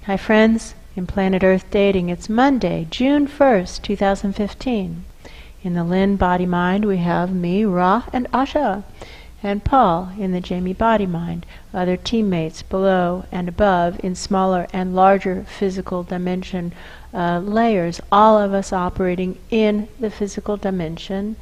Hi friends, in Planet Earth Dating, it's Monday, June 1st, 2015. In the Lynn-Body-Mind we have me, Ra, and Asha, and Paul in the Jamie Body-Mind, other teammates below and above in smaller and larger physical dimension layers, all of us operating in the physical dimension,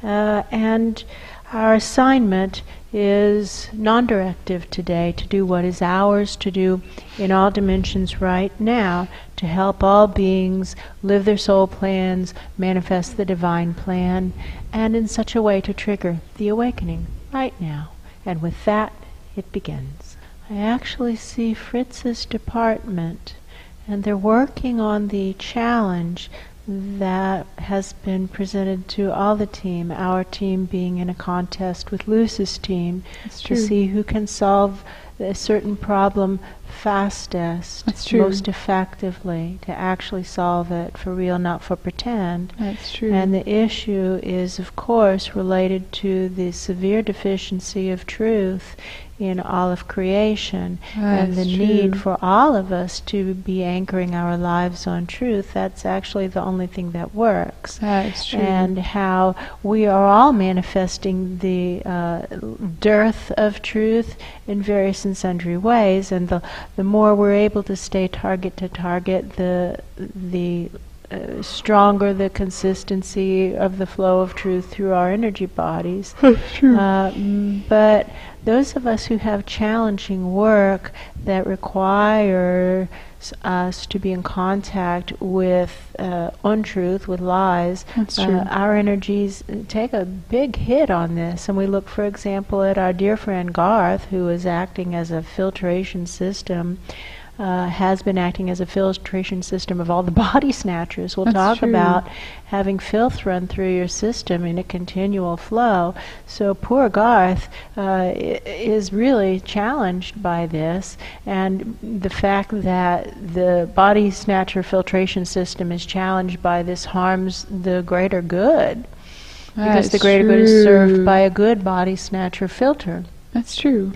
and our assignment is non-directive today, to do what is ours to do in all dimensions right now, to help all beings live their soul plans, manifest the divine plan, and in such a way to trigger the awakening right now. And with that, it begins. I actually see Fritz's department, and they're working on the challenge that has been presented to all the team, our team being in a contest with Luce's team to see who can solve a certain problem fastest, most effectively, to actually solve it for real, not for pretend. That's true. And the issue is, of course, related to the severe deficiency of truth in all of creation, and the need for all of us to be anchoring our lives on truth. That's actually the only thing that works. That's true. And how we are all manifesting the dearth of truth in various and sundry ways, and the more we're able to stay target to target, the stronger the consistency of the flow of truth through our energy bodies. But those of us who have challenging work that requires us to be in contact with untruth, with lies, our energies take a big hit on this. And we look, for example, at our dear friend Garth, who is acting as a filtration system, has been acting as a filtration system of all the Bodysnatchers. We'll talk about having filth run through your system in a continual flow. So poor Garth is really challenged by this, and the fact that the Bodysnatcher filtration system is challenged by this harms the greater good, because the greater good is served by a good Bodysnatcher filter. That's true.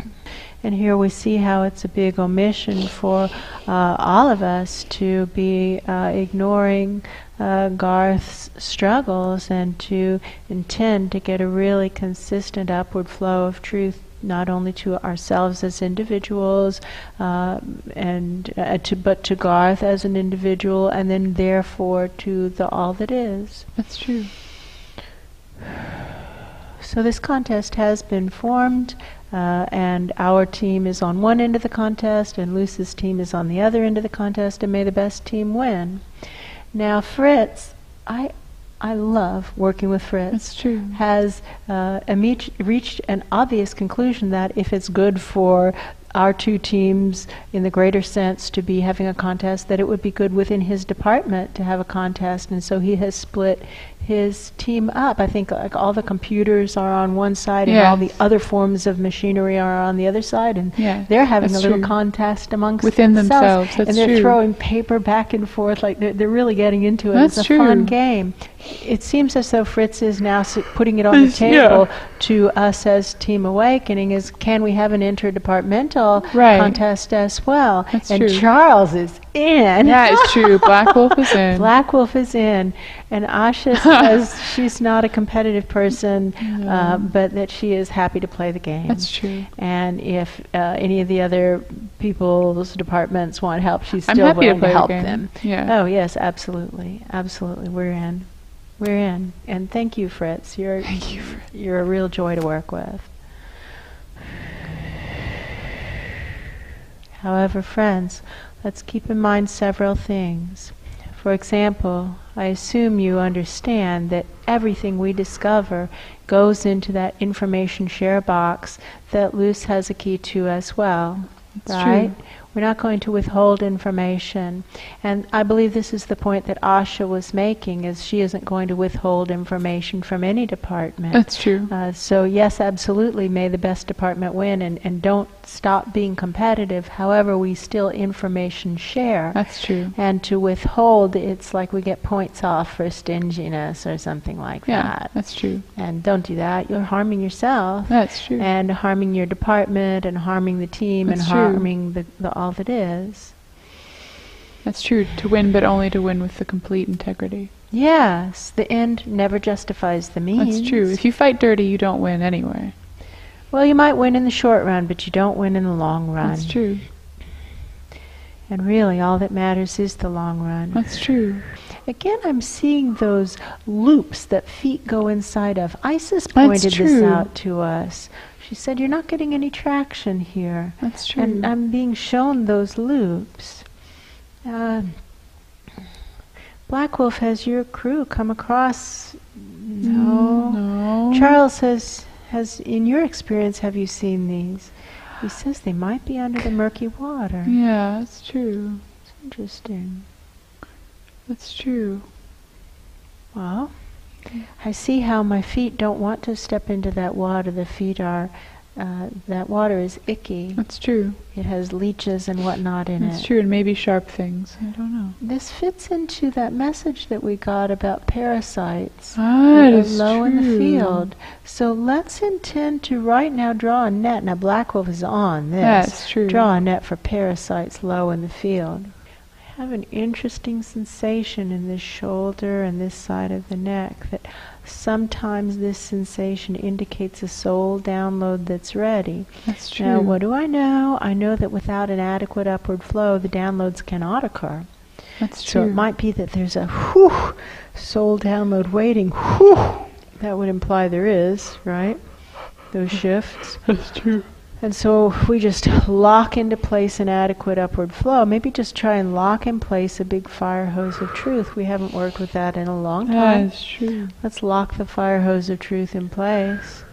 And here we see how it's a big omission for all of us to be ignoring Garth's struggles, and to intend to get a really consistent upward flow of truth, not only to ourselves as individuals, but to Garth as an individual, and then therefore to the all that is. That's true. So this contest has been formed. And our team is on one end of the contest, and Luce's team is on the other end of the contest, and may the best team win. Now Fritz, I love working with Fritz. That's true. Has reached an obvious conclusion that if it's good for our two teams in the greater sense to be having a contest, that it would be good within his department to have a contest, and so he has split his team up. I think like all the computers are on one side, and all the other forms of machinery are on the other side, and they're having a little contest amongst within themselves. That's and they're throwing paper back and forth, like they're really getting into it. That's it's a fun game. It seems as though Fritz is now putting it on the table to us as Team Awakening, is can we have an interdepartmental contest as well? That's and true. Charles is in. Yeah, it's true. Black Wolf is in. Black Wolf is in. And Asha says she's not a competitive person, but that she is happy to play the game. That's true. And if any of the other people's departments want help, she's still happy willing to help the game. them. Yeah. Oh, yes, absolutely. Absolutely. We're in. We're in. And thank you, Fritz. You're a real joy to work with. However, friends, let's keep in mind several things. For example, I assume you understand that everything we discover goes into that information share box that Luce has a key to as well. That's right? true. We're not going to withhold information. And I believe this is the point that Asha was making, is she isn't going to withhold information from any department. That's true. So yes, absolutely, may the best department win, and don't stop being competitive. However, we still information share. That's true. And to withhold, it's like we get points off for stinginess or something like that. That's true. And don't do that. You're harming yourself. That's true. And harming your department, and harming the team, That's and true. harming the all that is. That's true. To win, but only to win with the complete integrity. Yes, the end never justifies the means. That's true. If you fight dirty, you don't win anyway. Well, you might win in the short run, but you don't win in the long run. That's true. And really, all that matters is the long run. That's true. Again, I'm seeing those loops that feet go inside of. Isis pointed this out to us. She said, you're not getting any traction here. That's true. And I'm being shown those loops. Black Wolf, has your crew come across? No. Charles has in your experience, have you seen these? He says they might be under the murky water. Yeah, that's true. It's interesting. That's true. Well, I see how my feet don't want to step into that water. The feet are, that water is icky. That's true. It has leeches and whatnot in it. That's true, and maybe sharp things. I don't know. This fits into that message that we got about parasites That is low in the true. field. So let's intend to right now draw a net. Now Black Wolf is on this. That's true. Draw a net for parasites low in the field. I have an interesting sensation in this shoulder and this side of the neck that sometimes this sensation indicates a soul download that's ready. That's true. Now, what do I know? I know that without an adequate upward flow, the downloads cannot occur. That's So true. it might be that there's a whew, soul download waiting. Whew. That would imply there is, right? Those shifts. That's true. And so if we just lock into place an adequate upward flow, maybe just try and lock in place a big fire hose of truth. We haven't worked with that in a long time. That's true. Let's lock the fire hose of truth in place.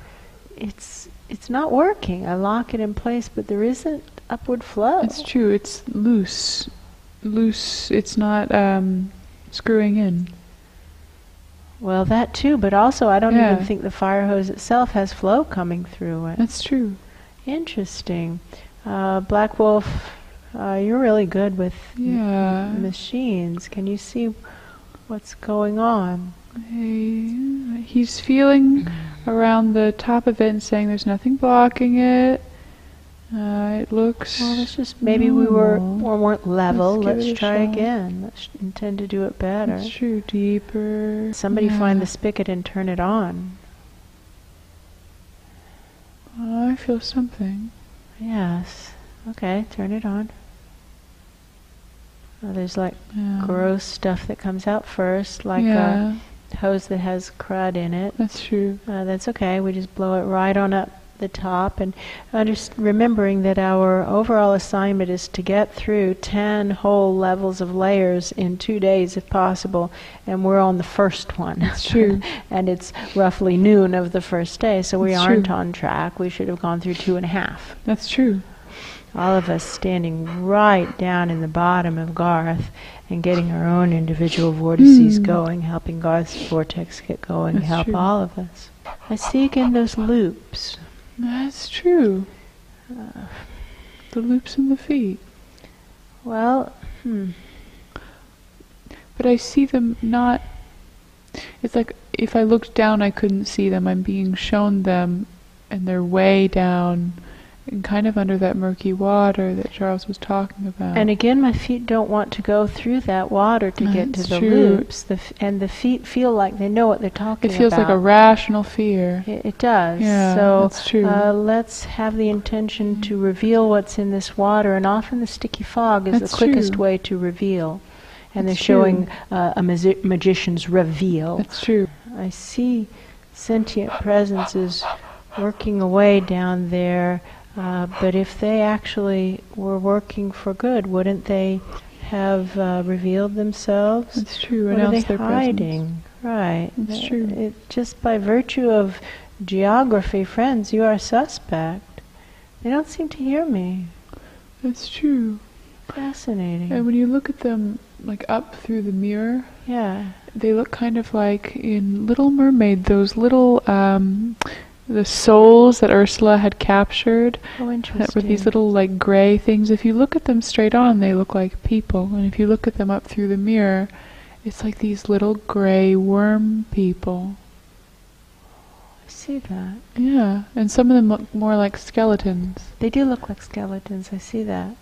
It's not working. I lock it in place, but there isn't upward flow. It's true. It's loose. Loose. It's not screwing in. Well, that too, but also I don't Yeah. even think the fire hose itself has flow coming through it. That's true. Interesting. Black Wolf, you're really good with Yeah. machines. Can you see what's going on? He's feeling around the top of it and saying there's nothing blocking it. It looks... Well, let's just, maybe we weren't level. Let's give Let's it a try shot. again. Let's intend to do it better. That's true. Deeper. Somebody Yeah. find the spigot and turn it on. Oh, I feel something. Yes. Okay, turn it on. Oh, there's like Yeah. gross stuff that comes out first, like Yeah. a hose that has crud in it. That's true. That's okay. We just blow it right on up the top, and remembering that our overall assignment is to get through 10 whole levels of layers in 2 days if possible, and we're on the first one. That's true. And it's roughly noon of the first day, so we That's aren't true. on track. We should have gone through 2.5. That's true. All of us standing right down in the bottom of Garth and getting our own individual vortices going, helping Garth's vortex get going, That's help true. all of us. I see again those loops. That's true. The loops in the feet. Well, But I see them not... It's like if I looked down I couldn't see them. I'm being shown them and they're way down and kind of under that murky water that Charles was talking about. and again, my feet don't want to go through that water to get to That's the true. loops. And the feet feel like they know what they're talking it feels about. like a rational fear. It does. Yeah, so that's true. Let's have the intention to reveal what's in this water, and often the sticky fog is That's the quickest true. way to reveal. And That's they're showing a magician's reveal. That's true. I see sentient presences working away down there, but if they actually were working for good, wouldn't they have revealed themselves? That's true. What are Announce they their presence. hiding? Right. That's true. Just by virtue of geography, friends, you are suspect. They don't seem to hear me. That's true. Fascinating. And when you look at them like up through the mirror, Yeah. they look kind of like in Little Mermaid, those little the souls that Ursula had captured, Oh, interesting. that were these little like gray things. If you look at them straight on, they look like people, and if you look at them up through the mirror, it's like these little gray worm people. I see that. Yeah, and some of them look more like skeletons. They do look like skeletons. I see that.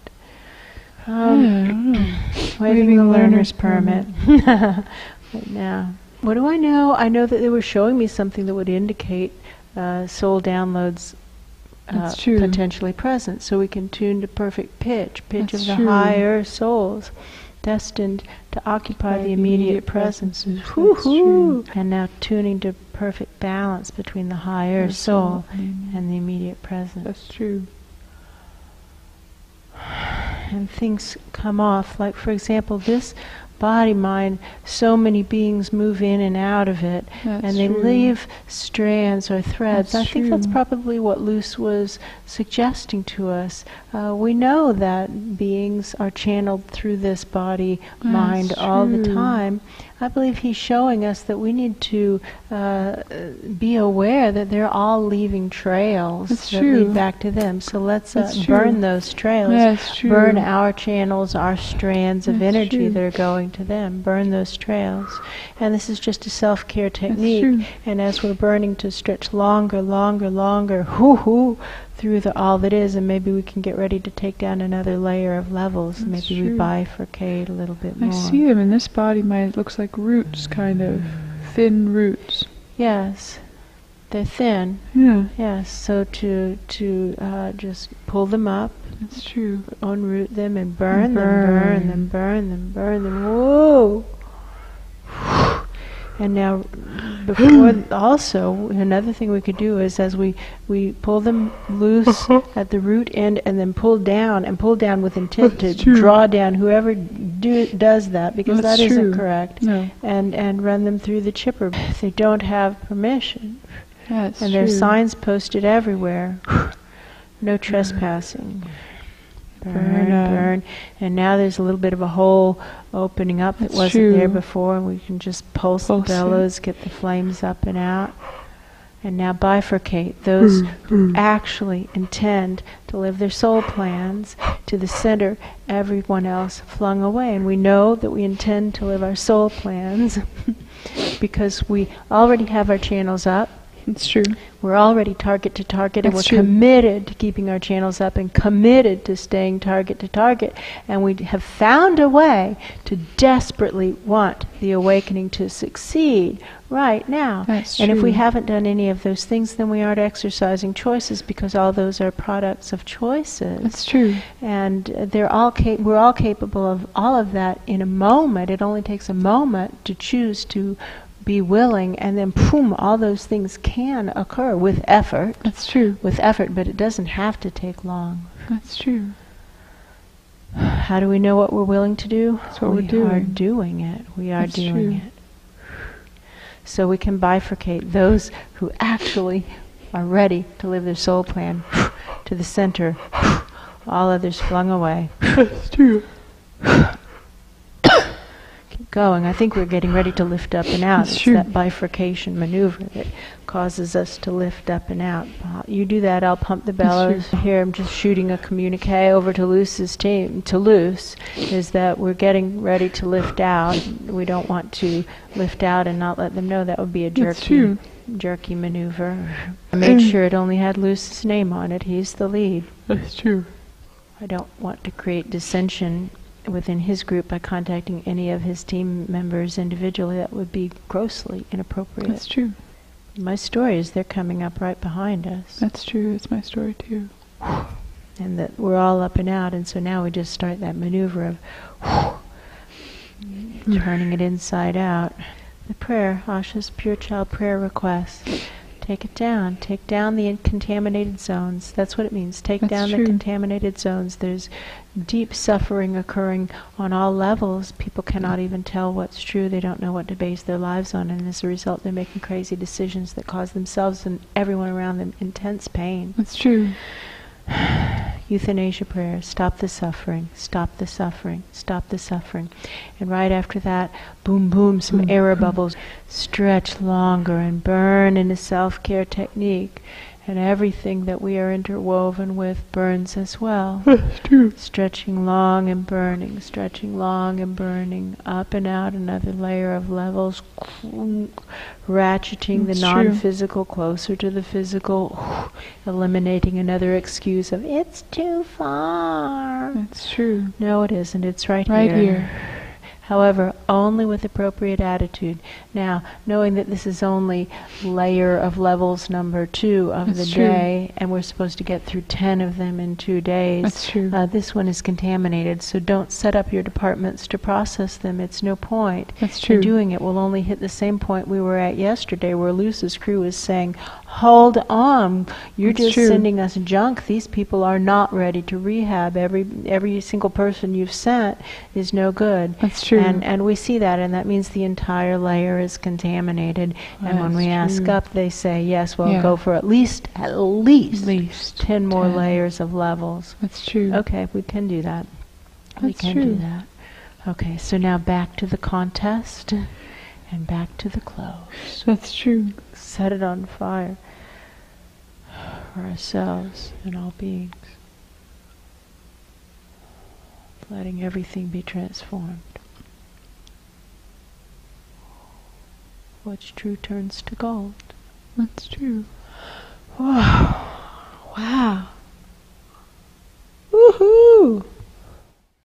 Yeah, I don't know. Waiving the learner's permit. Right now. What do I know? I know that they were showing me something that would indicate soul downloads potentially present, so we can tune to perfect pitch of the higher souls destined to occupy the immediate presence. And now tuning to perfect balance between the higher soul and the immediate presence. That's true. And things come off, like for example this body mind, so many beings move in and out of it, and they leave strands or threads. I think that's probably what Luce was suggesting to us. We know that beings are channeled through this body mind all the time. I believe he's showing us that we need to be aware that they're all leaving trails that lead back to them. So let's burn those trails, burn our channels, our strands of energy that are going to them. Burn those trails. And this is just a self-care technique. And as we're burning to stretch longer, through all that is, and maybe we can get ready to take down another layer of levels. Maybe we bifurcate a little bit more. I see them in this body mind. It looks like roots, kind of thin roots. Yes, they're thin. Yeah. Yes. So to just pull them up. That's true. Unroot them and burn them. Whoa. And now, before also, another thing we could do is as we pull them loose at the root end and then pull down with intent to draw down whoever does that, because that isn't correct, and run them through the chipper. They don't have permission. And there's signs posted everywhere. No trespassing. Burn. And now there's a little bit of a hole opening up that wasn't there before, and we can just pulse the bellows, get the flames up and out. And now bifurcate those who actually intend to live their soul plans to the center, everyone else flung away. And we know that we intend to live our soul plans because we already have our channels up. It's true. We're already target to target, and we're committed to keeping our channels up and committed to staying target to target. And we have found a way to desperately want the awakening to succeed right now. And if we haven't done any of those things, then we aren't exercising choices, because all those are products of choices. That's true. And we're all capable of all of that in a moment. It only takes a moment to choose to be willing, and then boom, all those things can occur with effort. That's true. With effort, but it doesn't have to take long. That's true. How do we know what we're willing to do? That's what we're doing. We are doing it. We are doing it. So we can bifurcate those who actually are ready to live their soul plan to the center, all others flung away. That's true. Going. I think we're getting ready to lift up and out. It's that bifurcation maneuver that causes us to lift up and out. You do that, I'll pump the bellows. Here I'm just shooting a communique over to Luce's team, to Luce, is that we're getting ready to lift out. We don't want to lift out and not let them know. That would be a jerky maneuver. I made sure it only had Luce's name on it. He's the lead. That's true. I don't want to create dissension within his group by contacting any of his team members individually. That would be grossly inappropriate. That's true. My story is they're coming up right behind us. That's true. It's my story too. And that we're all up and out, and so now we just start that maneuver of turning it inside out. The prayer, Asha's Pure Child prayer request. Take it down. Take down the contaminated zones. That's what it means. Take down the contaminated zones. There's deep suffering occurring on all levels. People cannot even tell what's true. They don't know what to base their lives on, and as a result they're making crazy decisions that cause themselves and everyone around them intense pain. That's true. Euthanasia prayer. Stop the suffering. Stop the suffering. Stop the suffering. And right after that, boom, boom, some air bubbles. Stretch longer and burn in a self-care technique. And everything that we are interwoven with burns as well. That's true. Stretching long and burning, up and out another layer of levels, ratcheting the non-physical closer to the physical, eliminating another excuse of, it's too far. That's true. No, it isn't. It's right here. here. However, only with appropriate attitude. Now, knowing that this is only layer of levels number 2 of the day, and we're supposed to get through 10 of them in 2 days. That's true. This one is contaminated, so don't set up your departments to process them. It's no point. That's true. In doing it, we'll only hit the same point we were at yesterday, where Luce's crew was saying, hold on, you're That's just true. sending us junk. These people are not ready to rehab. Every single person you've sent is no good. That's true. And we see that, and that means the entire layer is contaminated. And when we ask up, they say, yes, well, go for at least 10 more layers of levels. That's true. Okay, we can do that. We can do that. Okay, so now back to the contest and back to the close. That's true. Set it on fire for ourselves and all beings. Letting everything be transformed. What's true turns to gold. That's true. Wow. Wow.